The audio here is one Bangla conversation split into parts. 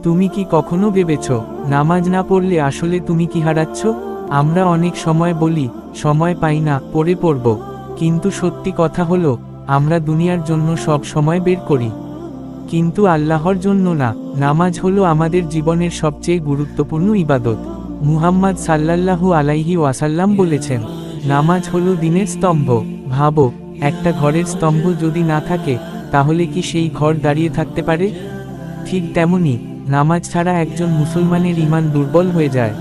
তুমি কি কখনো ভেবেছ নামাজ না পড়লে আসলে তুমি কি হারাচ্ছ? আমরা অনেক সময় বলি সময় পাই না, পড়ে পড়ব, কিন্তু সত্যি কথা হলো আমরা দুনিয়ার জন্য সব সময় বের করি, কিন্তু আল্লাহর জন্য না। নামাজ হলো আমাদের জীবনের সবচেয়ে গুরুত্বপূর্ণ ইবাদত। মুহাম্মদ সাল্লাল্লাহু আলাইহি ওয়াসাল্লাম বলেছেন, নামাজ হলো দ্বীনের স্তম্ভ। ভাবো, একটা ঘরের স্তম্ভ যদি না থাকে তাহলে কি সেই ঘর দাঁড়িয়ে থাকতে পারে? ঠিক তেমনি নামাজ ছাড়া একজন মুসলমানের ঈমান দুর্বল হয়ে যায়।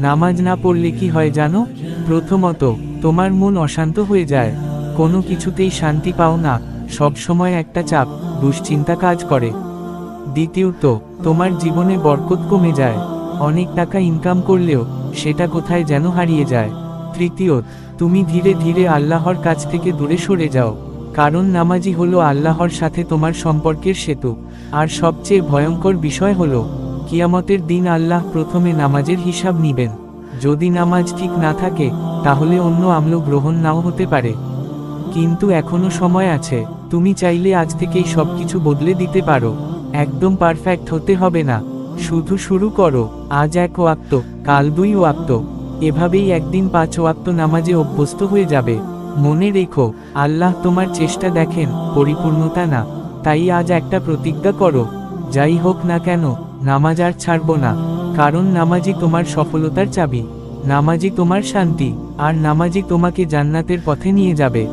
নামাজ না পড়লে কি হয় জানো? প্রথমত, তোমার মন অশান্ত হয়ে যায়, কোনো কিছুতেই শান্তি পাও না, সব সময় একটা চাপ, দুশ্চিন্তা কাজ করে। দ্বিতীয়ত, তোমার জীবনে বরকত কমে যায়, অনেক টাকা ইনকাম করলেও সেটা কোথায় যেন হারিয়ে যায়। তৃতীয়ত, তুমি ধীরে ধীরে আল্লাহর কাছ থেকে দূরে সরে যাও, কারণ নামাজই হলো আল্লাহর সাথে তোমার সম্পর্কের সেতু। আর সবচেয়ে ভয়ঙ্কর বিষয় হলো, কিয়ামতের দিন আল্লাহ প্রথমে নামাজের হিসাব নিবেন। যদি নামাজ ঠিক না থাকে তাহলে অন্য আমল গ্রহণ নাও হতে পারে। কিন্তু এখনো সময় আছে, তুমি চাইলে আজ থেকেই সবকিছু বদলে দিতে পারো। একদম পারফেক্ট হতে হবে না, শুধু শুরু করো। আজ 1 ওয়াক্ত, কাল 2 ওয়াক্ত, এভাবেই একদিন 5 ওয়াক্ত নামাজে অভ্যস্ত হয়ে যাবে। মনে রেখো, আল্লাহ তোমার চেষ্টা দেখেন, পরিপূর্ণতা না। তাই আজ একটা প্রতিজ্ঞা করো, যাই হোক না কেন নামাজ আর ছাড়ব না, কারণ নামাজই তোমার সফলতার চাবি, নামাজই তোমার শান্তি, আর নামাজই তোমাকে জান্নাতের পথে নিয়ে যাবে।